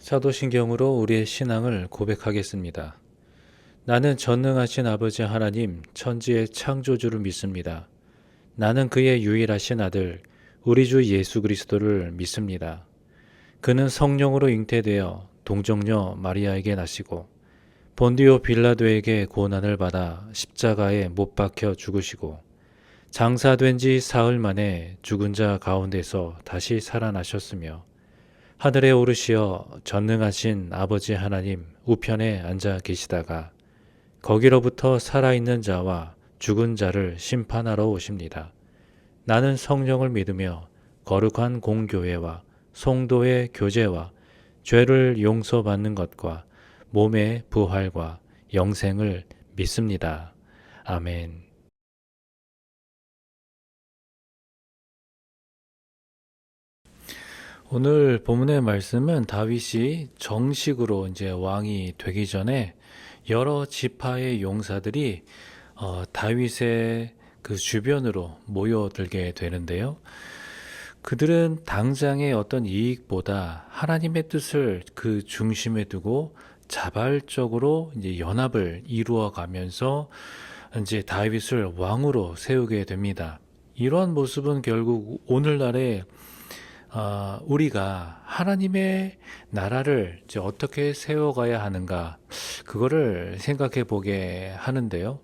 사도신경으로 우리의 신앙을 고백하겠습니다. 나는 전능하신 아버지 하나님, 천지의 창조주를 믿습니다. 나는 그의 유일하신 아들, 우리 주 예수 그리스도를 믿습니다. 그는 성령으로 잉태되어 동정녀 마리아에게 나시고 본디오 빌라도에게 고난을 받아 십자가에 못 박혀 죽으시고 장사된 지 사흘 만에 죽은 자 가운데서 다시 살아나셨으며 하늘에 오르시어 전능하신 아버지 하나님 우편에 앉아 계시다가 거기로부터 살아있는 자와 죽은 자를 심판하러 오십니다. 나는 성령을 믿으며 거룩한 공교회와 성도의 교제와 죄를 용서받는 것과 몸의 부활과 영생을 믿습니다. 아멘. 오늘 본문의 말씀은 다윗이 정식으로 이제 왕이 되기 전에 여러 지파의 용사들이 다윗의 그 주변으로 모여들게 되는데요. 그들은 당장의 어떤 이익보다 하나님의 뜻을 그 중심에 두고 자발적으로 이제 연합을 이루어 가면서 이제 다윗을 왕으로 세우게 됩니다. 이러한 모습은 결국 오늘날의 우리가 하나님의 나라를 이제 어떻게 세워가야 하는가, 그거를 생각해 보게 하는데요.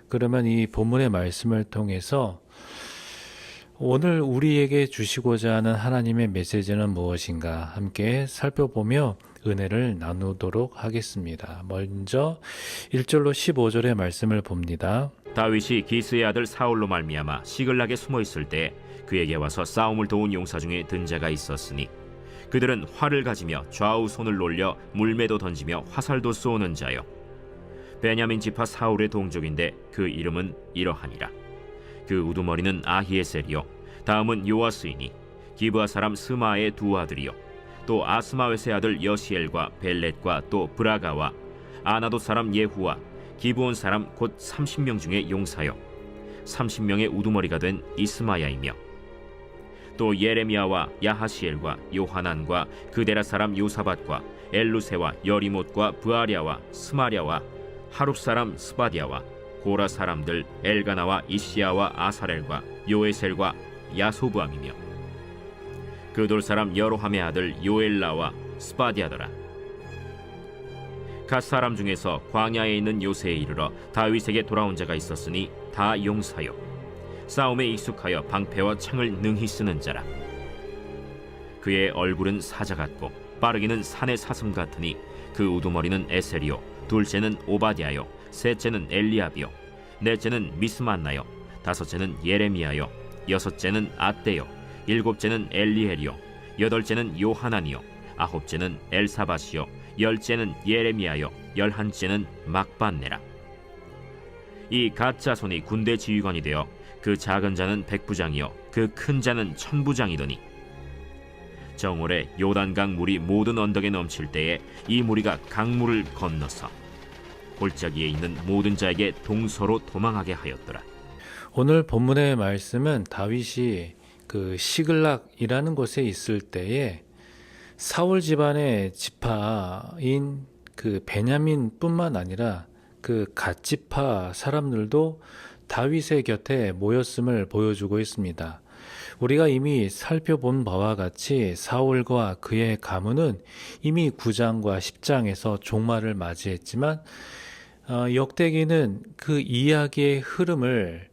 그러면 이 본문의 말씀을 통해서 오늘 우리에게 주시고자 하는 하나님의 메시지는 무엇인가 함께 살펴보며 은혜를 나누도록 하겠습니다. 먼저 1절로 15절의 말씀을 봅니다. 다윗이 기스의 아들 사울로 말미암아 시글락에 숨어 있을 때 그에게 와서 싸움을 도운 용사 중에 든 자가 있었으니 그들은 활을 가지며 좌우 손을 놀려 물매도 던지며 화살도 쏘는 자요 베냐민 지파 사울의 동족인데 그 이름은 이러하니라. 그 우두머리는 아히에셀이요 다음은 요아스이니 기브아 사람 스마의 두 아들이요 또 아스마웨스의 아들 여시엘과 벨렛과 또 브라가와 아나도 사람 예후와 기브온 사람 곧 30명 중에 용사요 30명의 우두머리가 된 이스마야이며 또 예레미야와 야하시엘과 요하난과 그데라 사람 요사밧과 엘루세와 여리못과 브아랴와 스마랴와 하룹 사람 스바디아와 고라 사람들 엘가나와 이시야와 아사렐과 요에셀과 야소부암이며 그돌 사람 여로함의 아들 요엘라와 스바디아더라. 갓 사람 중에서 광야에 있는 요새에 이르러 다윗에게 돌아온 자가 있었으니 다 용사요 싸움에 익숙하여 방패와 창을 능히 쓰는 자라. 그의 얼굴은 사자 같고 빠르기는 산의 사슴 같으니 그 우두머리는 에셀이요 둘째는 오바댜요 셋째는 엘리압이요 넷째는 미스만나요 다섯째는 예레미야요 여섯째는 앗대요 일곱째는 엘리엘이요 여덟째는 요하난이요 아홉째는 엘사밧이요 열째는 예레미야요 열한째는 막반네라. 이 갓 자손이 군대 지휘관이 되어 그 작은 자는 백부장이요 그 큰 자는 천부장이더니 정오래 요단강 물이 모든 언덕에 넘칠 때에 이 무리가 강물을 건너서 골짜기에 있는 모든 자에게 동서로 도망하게 하였더라. 오늘 본문의 말씀은 다윗이 그 시글락이라는 곳에 있을 때에 사울 집안의 지파인 그 베냐민뿐만 아니라 그 갓지파 사람들도 다윗의 곁에 모였음을 보여주고 있습니다. 우리가 이미 살펴본 바와 같이 사울과 그의 가문은 이미 9장과 10장에서 종말을 맞이했지만 역대기는 그 이야기의 흐름을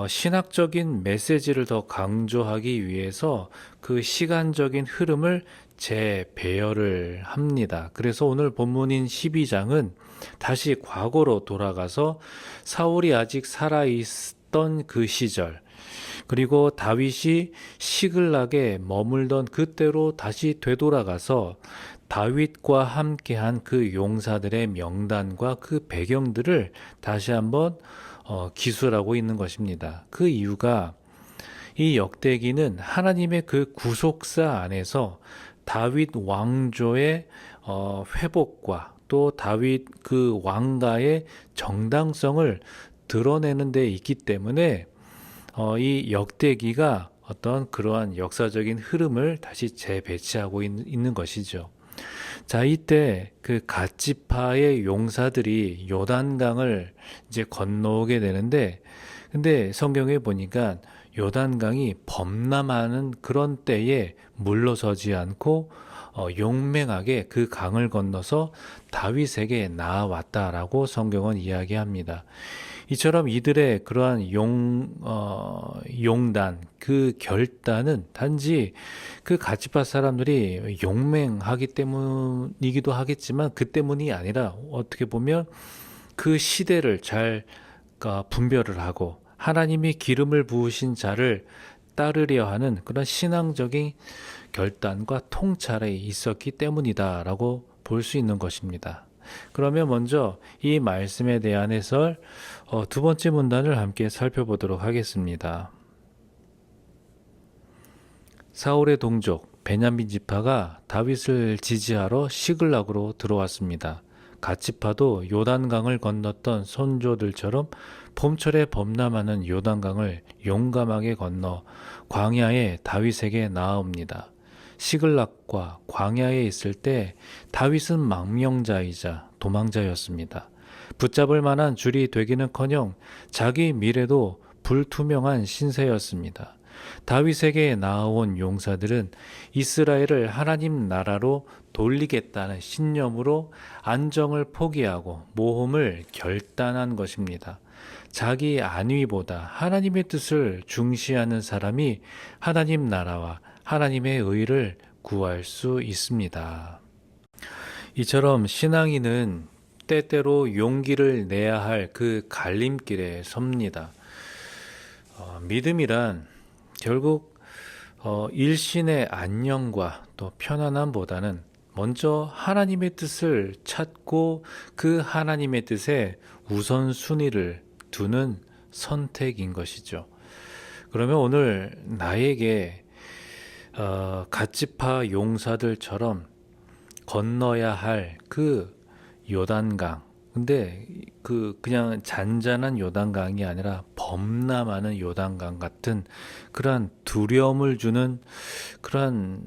신학적인 메시지를 더 강조하기 위해서 그 시간적인 흐름을 재배열을 합니다. 그래서 오늘 본문인 12장은 다시 과거로 돌아가서 사울이 아직 살아있던 그 시절, 그리고 다윗이 시글락에 머물던 그때로 다시 되돌아가서 다윗과 함께한 그 용사들의 명단과 그 배경들을 다시 한번 기술하고 있는 것입니다. 그 이유가 이 역대기는 하나님의 그 구속사 안에서 다윗 왕조의 회복과 또 다윗 그 왕가의 정당성을 드러내는 데 있기 때문에 이 역대기가 어떤 그러한 역사적인 흐름을 다시 재배치하고 있는 것이죠. 자, 이때 그 갓지파의 용사들이 요단강을 이제 건너오게 되는데, 근데 성경에 보니까 요단강이 범람하는 그런 때에 물러서지 않고 용맹하게 그 강을 건너서 다윗에게 나아왔다라고 성경은 이야기합니다. 이처럼 이들의 그러한 용단, 그 결단은 단지 그 갓지파 사람들이 용맹하기 때문이기도 하겠지만 그 때문이 아니라 어떻게 보면 그 시대를 잘 분별을 하고 하나님이 기름을 부으신 자를 따르려 하는 그런 신앙적인 결단과 통찰에 있었기 때문이다라고 볼 수 있는 것입니다. 그러면 먼저 이 말씀에 대한 해설 두 번째 문단을 함께 살펴보도록 하겠습니다. 사울의 동족 베냐민 지파가 다윗을 지지하러 시글락으로 들어왔습니다. 갓지파도 요단강을 건넜던 선조들처럼 봄철에 범람하는 요단강을 용감하게 건너 광야에 다윗에게 나아옵니다. 시글락과 광야에 있을 때 다윗은 망명자이자 도망자였습니다. 붙잡을 만한 줄이 되기는커녕 자기 미래도 불투명한 신세였습니다. 다윗에게 나아온 용사들은 이스라엘을 하나님 나라로 돌리겠다는 신념으로 안정을 포기하고 모험을 결단한 것입니다. 자기 안위보다 하나님의 뜻을 중시하는 사람이 하나님 나라와 하나님의 의를 구할 수 있습니다. 이처럼 신앙인은 때때로 용기를 내야 할 그 갈림길에 섭니다. 믿음이란 결국 일신의 안녕과 또 편안함보다는 먼저 하나님의 뜻을 찾고 그 하나님의 뜻에 우선순위를 두는 선택인 것이죠. 그러면 오늘 나에게 갓지파 용사들처럼 건너야 할 그 요단강, 근데 그냥 잔잔한 요단강이 아니라 범람하는 요단강 같은 그러한 두려움을 주는 그러한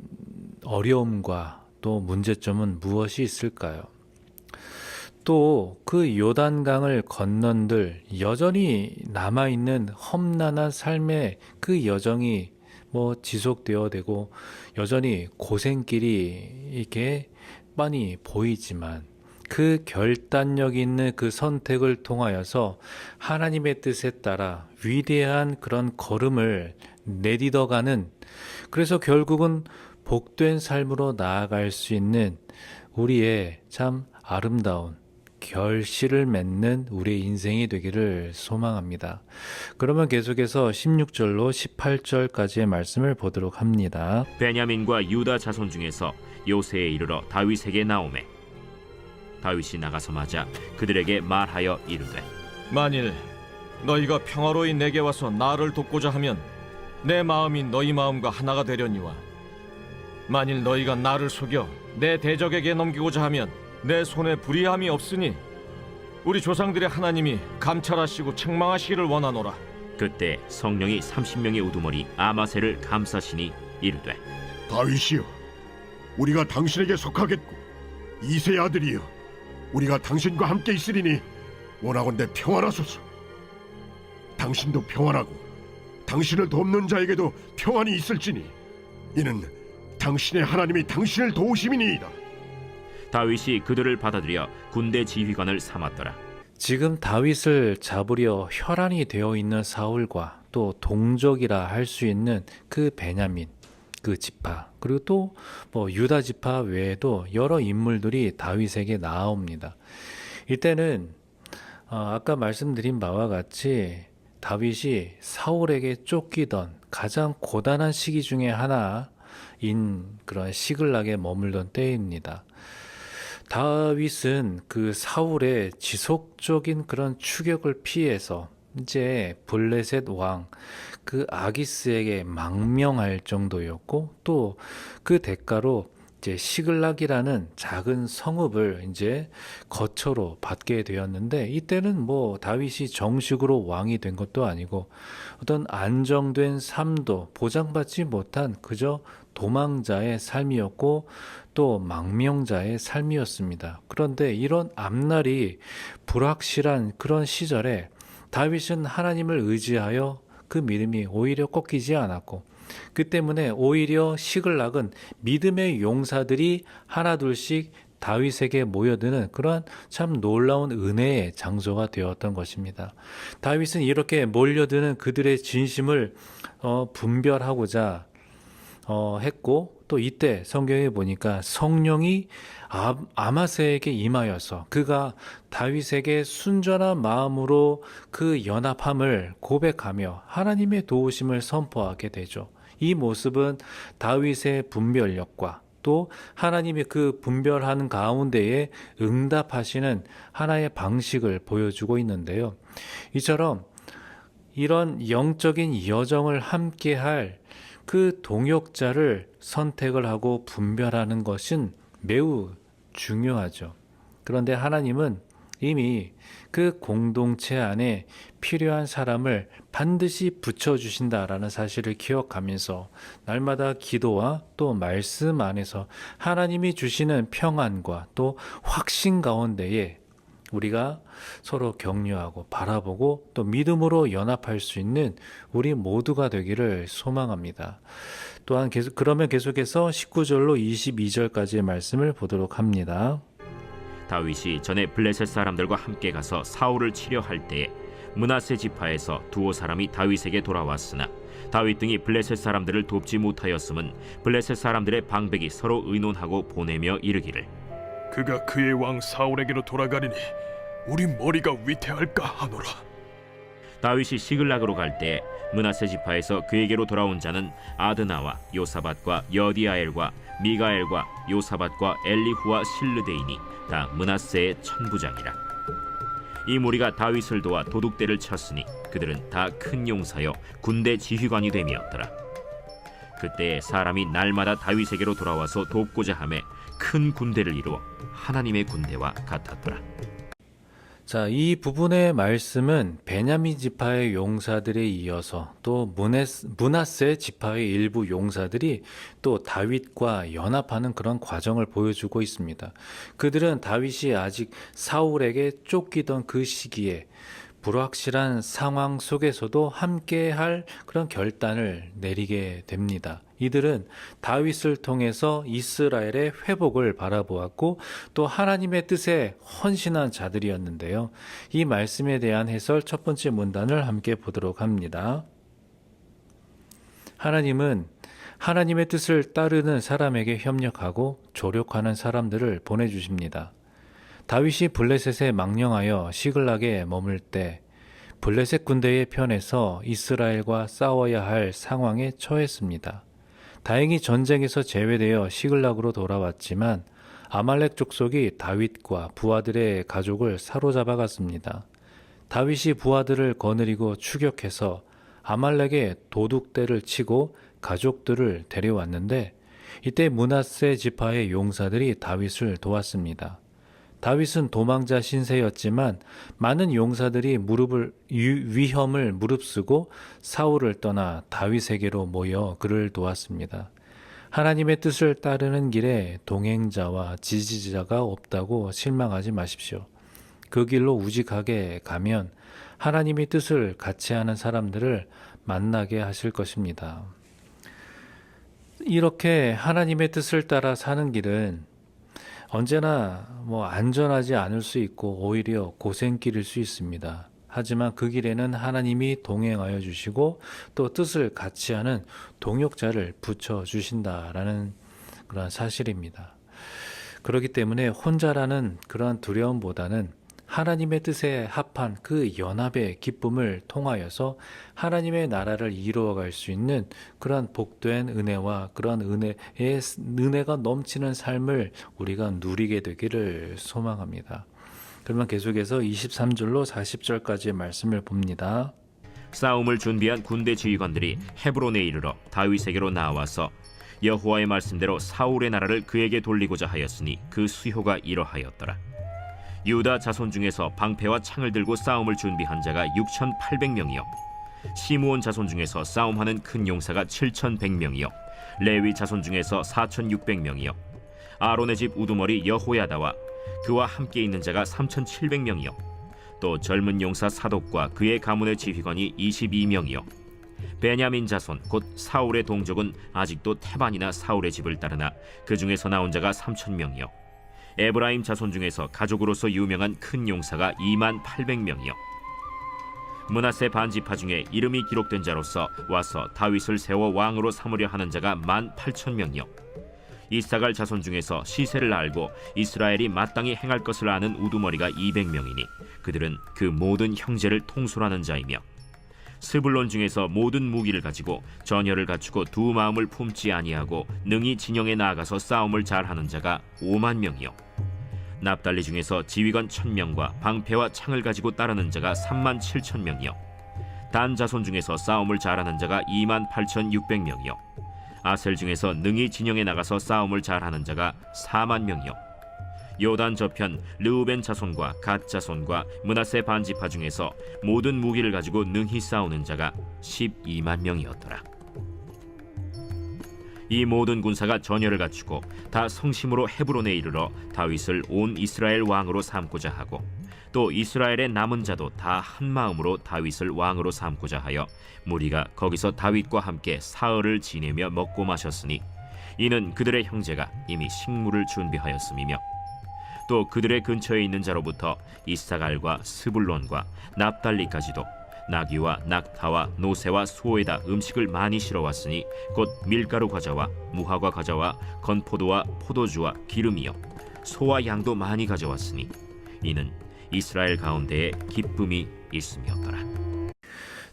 어려움과 또 문제점은 무엇이 있을까요? 또 그 요단강을 건넌들 여전히 남아있는 험난한 삶의 그 여정이 지속되어 되고 여전히 고생길이 이렇게 많이 보이지만 그 결단력 있는 그 선택을 통하여서 하나님의 뜻에 따라 위대한 그런 걸음을 내딛어가는, 그래서 결국은 복된 삶으로 나아갈 수 있는 우리의 참 아름다운 결실을 맺는 우리의 인생이 되기를 소망합니다. 그러면 계속해서 16절로 18절까지의 말씀을 보도록 합니다. 베냐민과 유다 자손 중에서 요새에 이르러 다윗에게 나오매 다윗이 나가서 맞아 그들에게 말하여 이르되 만일 너희가 평화로이 내게 와서 나를 돕고자 하면 내 마음이 너희 마음과 하나가 되려니와 만일 너희가 나를 속여 내 대적에게 넘기고자 하면 내 손에 불의함이 없으니 우리 조상들의 하나님이 감찰하시고 책망하시기를 원하노라. 그때 성령이 30명의 우두머리 아마새를 감싸시니 이르되 다윗이여, 우리가 당신에게 속하겠고 이새의 아들이여, 우리가 당신과 함께 있으리니 원하건대 평안하소서. 당신도 평안하고 당신을 돕는 자에게도 평안이 있을지니 이는 당신의 하나님이 당신을 도우심이니이다. 다윗이 그들을 받아들여 군대 지휘관을 삼았더라. 지금 다윗을 잡으려 혈안이 되어 있는 사울과 또 동족이라 할 수 있는 그 베냐민, 그 지파, 그리고 또 유다 지파 외에도 여러 인물들이 다윗에게 나아옵니다. 이때는 아까 말씀드린 바와 같이 다윗이 사울에게 쫓기던 가장 고단한 시기 중에 하나인 그런 시글락에 머물던 때입니다. 다윗은 그 사울의 지속적인 그런 추격을 피해서 이제 블레셋 왕 그 아기스에게 망명할 정도였고, 또 그 대가로 이제 시글락이라는 작은 성읍을 이제 거처로 받게 되었는데, 이때는 다윗이 정식으로 왕이 된 것도 아니고 어떤 안정된 삶도 보장받지 못한 그저 도망자의 삶이었고 또 망명자의 삶이었습니다. 그런데 이런 앞날이 불확실한 그런 시절에 다윗은 하나님을 의지하여 그 믿음이 오히려 꺾이지 않았고, 그 때문에 오히려 시글락은 믿음의 용사들이 하나둘씩 다윗에게 모여드는 그러한 참 놀라운 은혜의 장소가 되었던 것입니다. 다윗은 이렇게 몰려드는 그들의 진심을 분별하고자 했고, 또 이때 성경에 보니까 성령이 아마스에게 임하여서 그가 다윗에게 순전한 마음으로 그 연합함을 고백하며 하나님의 도우심을 선포하게 되죠. 이 모습은 다윗의 분별력과 또 하나님이 그 분별하는 가운데에 응답하시는 하나의 방식을 보여주고 있는데요. 이처럼 이런 영적인 여정을 함께할 그 동역자를 선택을 하고 분별하는 것은 매우 중요하죠. 그런데 하나님은 이미 그 공동체 안에 필요한 사람을 반드시 붙여주신다라는 사실을 기억하면서 날마다 기도와 또 말씀 안에서 하나님이 주시는 평안과 또 확신 가운데에 우리가 서로 격려하고 바라보고 또 믿음으로 연합할 수 있는 우리 모두가 되기를 소망합니다. 또한 그러면 계속해서 19절로 22절까지의 말씀을 보도록 합니다. 다윗이 전에 블레셋 사람들과 함께 가서 사울을 치려 할 때에 므낫세 지파에서 두어 사람이 다윗에게 돌아왔으나 다윗 등이 블레셋 사람들을 돕지 못하였음은 블레셋 사람들의 방백이 서로 의논하고 보내며 이르기를 그가 그의 왕 사울에게로 돌아가리니 우리 머리가 위태할까 하노라. 다윗이 시글락으로 갈 때 므낫세 지파에서 그에게로 돌아온 자는 아드나와 요사밧과 여디아엘과 미가엘과 요사밧과 엘리후와 실르데이니 다 므낫세의 천부장이라. 이 무리가 다윗을 도와 도둑대를 쳤으니 그들은 다 큰 용사여 군대 지휘관이 됨이었더라. 그때 사람이 날마다 다윗에게로 돌아와서 돕고자 하매 큰 군대를 이루어 하나님의 군대와 같았더라. 자, 이 부분의 말씀은 베냐민 지파의 용사들에 이어서 또 므낫세 지파의 일부 용사들이 또 다윗과 연합하는 그런 과정을 보여주고 있습니다. 그들은 다윗이 아직 사울에게 쫓기던 그 시기에 불확실한 상황 속에서도 함께할 그런 결단을 내리게 됩니다. 이들은 다윗을 통해서 이스라엘의 회복을 바라보았고 또 하나님의 뜻에 헌신한 자들이었는데요. 이 말씀에 대한 해설 첫 번째 문단을 함께 보도록 합니다. 하나님은 하나님의 뜻을 따르는 사람에게 협력하고 조력하는 사람들을 보내주십니다. 다윗이 블레셋에 망령하여 시글락에 머물 때 블레셋 군대의 편에서 이스라엘과 싸워야 할 상황에 처했습니다. 다행히 전쟁에서 제외되어 시글락으로 돌아왔지만 아말렉 족속이 다윗과 부하들의 가족을 사로잡아 갔습니다. 다윗이 부하들을 거느리고 추격해서 아말렉의 도둑대를 치고 가족들을 데려왔는데 이때 므낫세 지파의 용사들이 다윗을 도왔습니다. 다윗은 도망자 신세였지만 많은 용사들이 위험을 무릅쓰고 사울을 떠나 다윗에게로 모여 그를 도왔습니다. 하나님의 뜻을 따르는 길에 동행자와 지지자가 없다고 실망하지 마십시오. 그 길로 우직하게 가면 하나님의 뜻을 같이 하는 사람들을 만나게 하실 것입니다. 이렇게 하나님의 뜻을 따라 사는 길은 언제나 안전하지 않을 수 있고 오히려 고생길일 수 있습니다. 하지만 그 길에는 하나님이 동행하여 주시고 또 뜻을 같이 하는 동역자를 붙여 주신다라는 그런 사실입니다. 그렇기 때문에 혼자라는 그러한 두려움보다는 하나님의 뜻에 합한 그 연합의 기쁨을 통하여서 하나님의 나라를 이루어갈 수 있는 그러한 복된 은혜와 그러한 은혜가 넘치는 삶을 우리가 누리게 되기를 소망합니다. 그러면 계속해서 23절로 40절까지의 말씀을 봅니다. 싸움을 준비한 군대 지휘관들이 헤브론에 이르러 다윗에게로 나와서 여호와의 말씀대로 사울의 나라를 그에게 돌리고자 하였으니 그 수효가 이러하였더라. 유다 자손 중에서 방패와 창을 들고 싸움을 준비한 자가 6,800명이요 시므온 자손 중에서 싸움하는 큰 용사가 7,100명이요 레위 자손 중에서 4,600명이요 아론의 집 우두머리 여호야다와 그와 함께 있는 자가 3,700명이요 또 젊은 용사 사독과 그의 가문의 지휘관이 22명이요 베냐민 자손 곧 사울의 동족은 아직도 태반이나 사울의 집을 따르나 그 중에서 나온 자가 3,000명이요 에브라임 자손 중에서 가족으로서 유명한 큰 용사가 28,000명이요 므낫세 반지파 중에 이름이 기록된 자로서 와서 다윗을 세워 왕으로 삼으려 하는 자가 18,000명이요 이사갈 자손 중에서 시세를 알고 이스라엘이 마땅히 행할 것을 아는 우두머리가 200명이니 그들은 그 모든 형제를 통솔하는 자이며 스불론 중에서 모든 무기를 가지고 전열을 갖추고 두 마음을 품지 아니하고 능히 진영에 나아가서 싸움을 잘하는 자가 50,000명이요 납달리 중에서 지휘관 1,000명과 방패와 창을 가지고 따르는 자가 37,000명이요 단 자손 중에서 싸움을 잘하는 자가 28,600명이요 아셀 중에서 능히 진영에 나가서 싸움을 잘하는 자가 40,000명이요 요단 저편 르우벤 자손과 갓 자손과 므낫세 반지파 중에서 모든 무기를 가지고 능히 싸우는 자가 120,000명이었더라 이 모든 군사가 전열을 갖추고 다 성심으로 헤브론에 이르러 다윗을 온 이스라엘 왕으로 삼고자 하고 또 이스라엘의 남은 자도 다 한 마음으로 다윗을 왕으로 삼고자 하여 무리가 거기서 다윗과 함께 사흘을 지내며 먹고 마셨으니 이는 그들의 형제가 이미 식물을 준비하였음이며 또 그들의 근처에 있는 자로부터 이사갈과 스불론과 납달리까지도 나귀와 낙타와 노새와 소에다 음식을 많이 실어왔으니 곧 밀가루 과자와 무화과 과자와 건포도와 포도주와 기름이요 소와 양도 많이 가져왔으니 이는 이스라엘 가운데에 기쁨이 있음이었더라.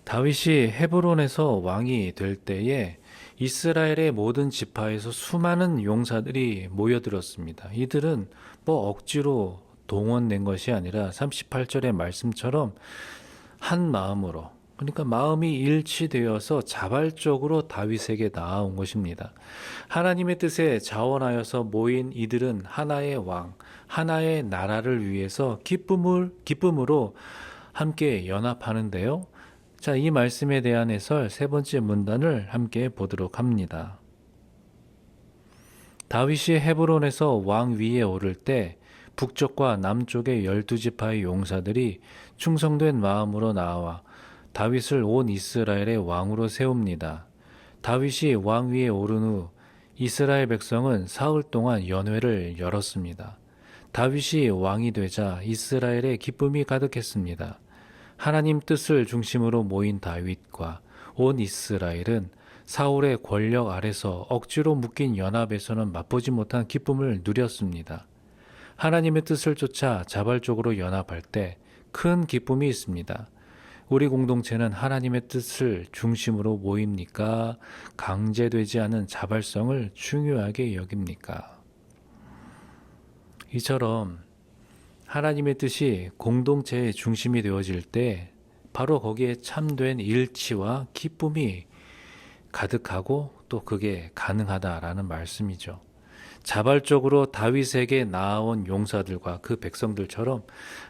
다윗이 헤브론에서 왕이 될 때에 이스라엘의 모든 지파에서 수많은 용사들이 모여들었습니다. 이들은 뭐 억지로 동원된 것이 아니라 38절의 말씀처럼 한 마음으로, 그러니까 마음이 일치되어서 자발적으로 다윗에게 나아온 것입니다. 하나님의 뜻에 자원하여서 모인 이들은 하나의 왕, 하나의 나라를 위해서 기쁨으로 함께 연합하는데요. 자, 이 말씀에 대한 해설 세 번째 문단을 함께 보도록 합니다. 다윗이 헤브론에서 왕 위에 오를 때 북쪽과 남쪽의 12지파의 용사들이 충성된 마음으로 나와 다윗을 온 이스라엘의 왕으로 세웁니다. 다윗이 왕 위에 오른 후 이스라엘 백성은 사흘 동안 연회를 열었습니다. 다윗이 왕이 되자 이스라엘에 기쁨이 가득했습니다. 하나님 뜻을 중심으로 모인 다윗과 온 이스라엘은 사울의 권력 아래서 억지로 묶인 연합에서는 맛보지 못한 기쁨을 누렸습니다. 하나님의 뜻을 쫓아 자발적으로 연합할 때 큰 기쁨이 있습니다. 우리 공동체는 하나님의 뜻을 중심으로 모입니까? 강제되지 않은 자발성을 중요하게 여깁니까? 이처럼 하나님의 뜻이 공동체의 중심이 되어질 때 바로 거기에 참된 일치와 기쁨이 가득하고 또 그게 가능하다라는 말씀이죠. 자발적으로 다윗에게 나아온 용사들과 그 백성들처럼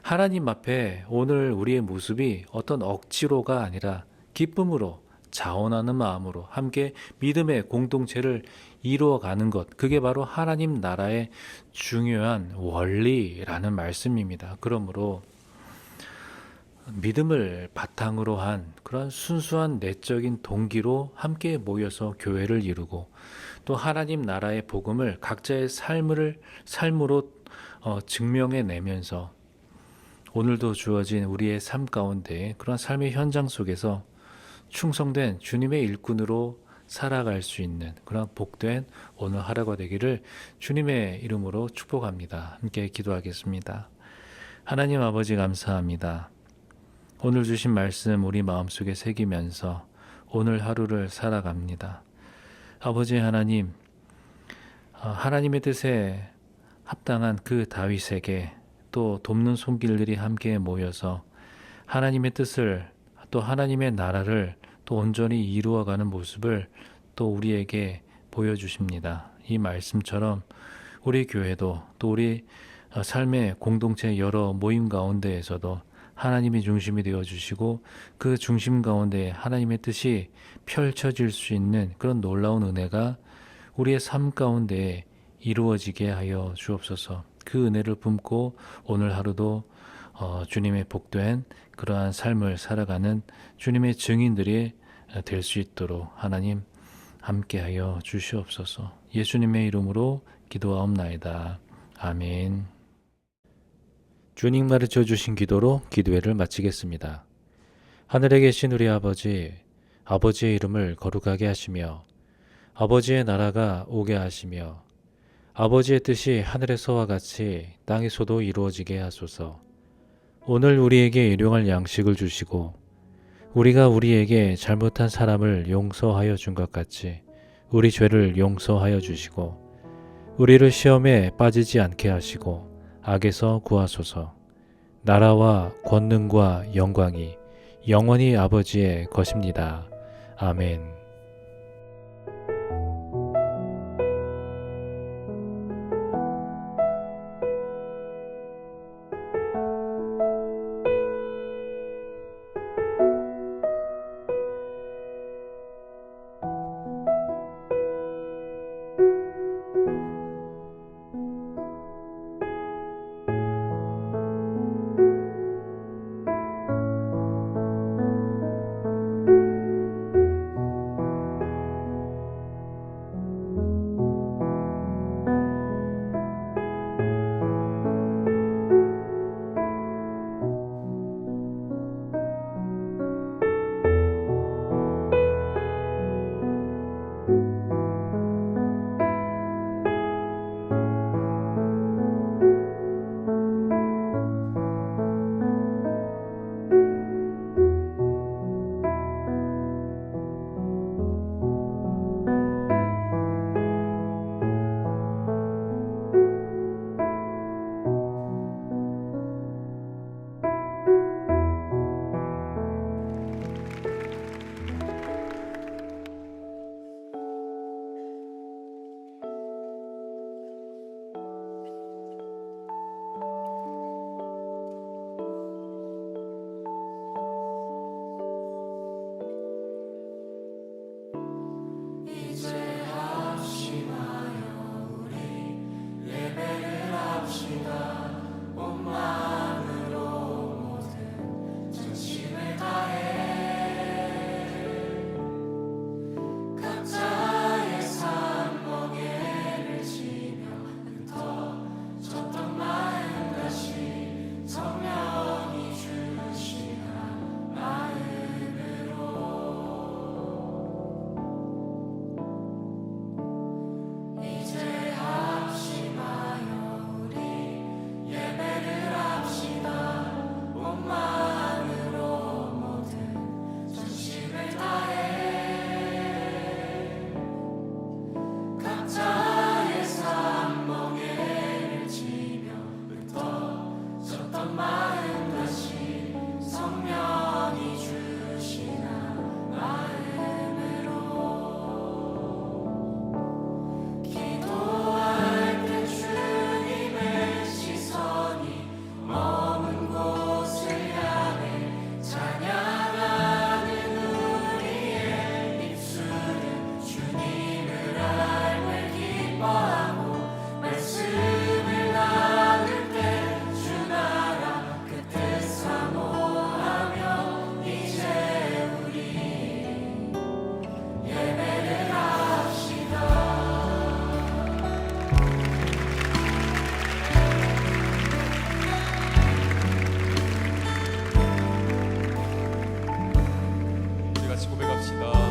하나님 앞에 오늘 우리의 모습이 어떤 억지로가 아니라 기쁨으로 자원하는 마음으로 함께 믿음의 공동체를 이루어가는 것, 그게 바로 하나님 나라의 중요한 원리라는 말씀입니다. 그러므로 믿음을 바탕으로 한 그런 순수한 내적인 동기로 함께 모여서 교회를 이루고 또 하나님 나라의 복음을 각자의 삶으로 증명해내면서 오늘도 주어진 우리의 삶 가운데 그런 삶의 현장 속에서 충성된 주님의 일꾼으로 살아갈 수 있는 그런 복된 오늘 하루가 되기를 주님의 이름으로 축복합니다. 함께 기도하겠습니다. 하나님 아버지 감사합니다. 오늘 주신 말씀 우리 마음속에 새기면서 오늘 하루를 살아갑니다. 아버지 하나님, 하나님의 뜻에 합당한 그 다윗에게 또 돕는 손길들이 함께 모여서 하나님의 뜻을 또 하나님의 나라를 또 온전히 이루어가는 모습을 또 우리에게 보여주십니다. 이 말씀처럼 우리 교회도 또 우리 삶의 공동체 여러 모임 가운데에서도 하나님이 중심이 되어 주시고 그 중심 가운데 하나님의 뜻이 펼쳐질 수 있는 그런 놀라운 은혜가 우리의 삶 가운데 이루어지게 하여 주옵소서. 그 은혜를 품고 오늘 하루도 주님의 복된 그러한 삶을 살아가는 주님의 증인들이 될 수 있도록 하나님 함께하여 주시옵소서. 예수님의 이름으로 기도하옵나이다. 아멘. 주님 가르쳐 주신 기도로 기도회를 마치겠습니다. 하늘에 계신 우리 아버지, 아버지의 이름을 거룩하게 하시며 아버지의 나라가 오게 하시며 아버지의 뜻이 하늘에서와 같이 땅에서도 이루어지게 하소서. 오늘 우리에게 일용할 양식을 주시고 우리가 우리에게 잘못한 사람을 용서하여 준 것 같이 우리 죄를 용서하여 주시고 우리를 시험에 빠지지 않게 하시고 악에서 구하소서. 나라와 권능과 영광이 영원히 아버지의 것입니다. 아멘. 같이 고백합시다.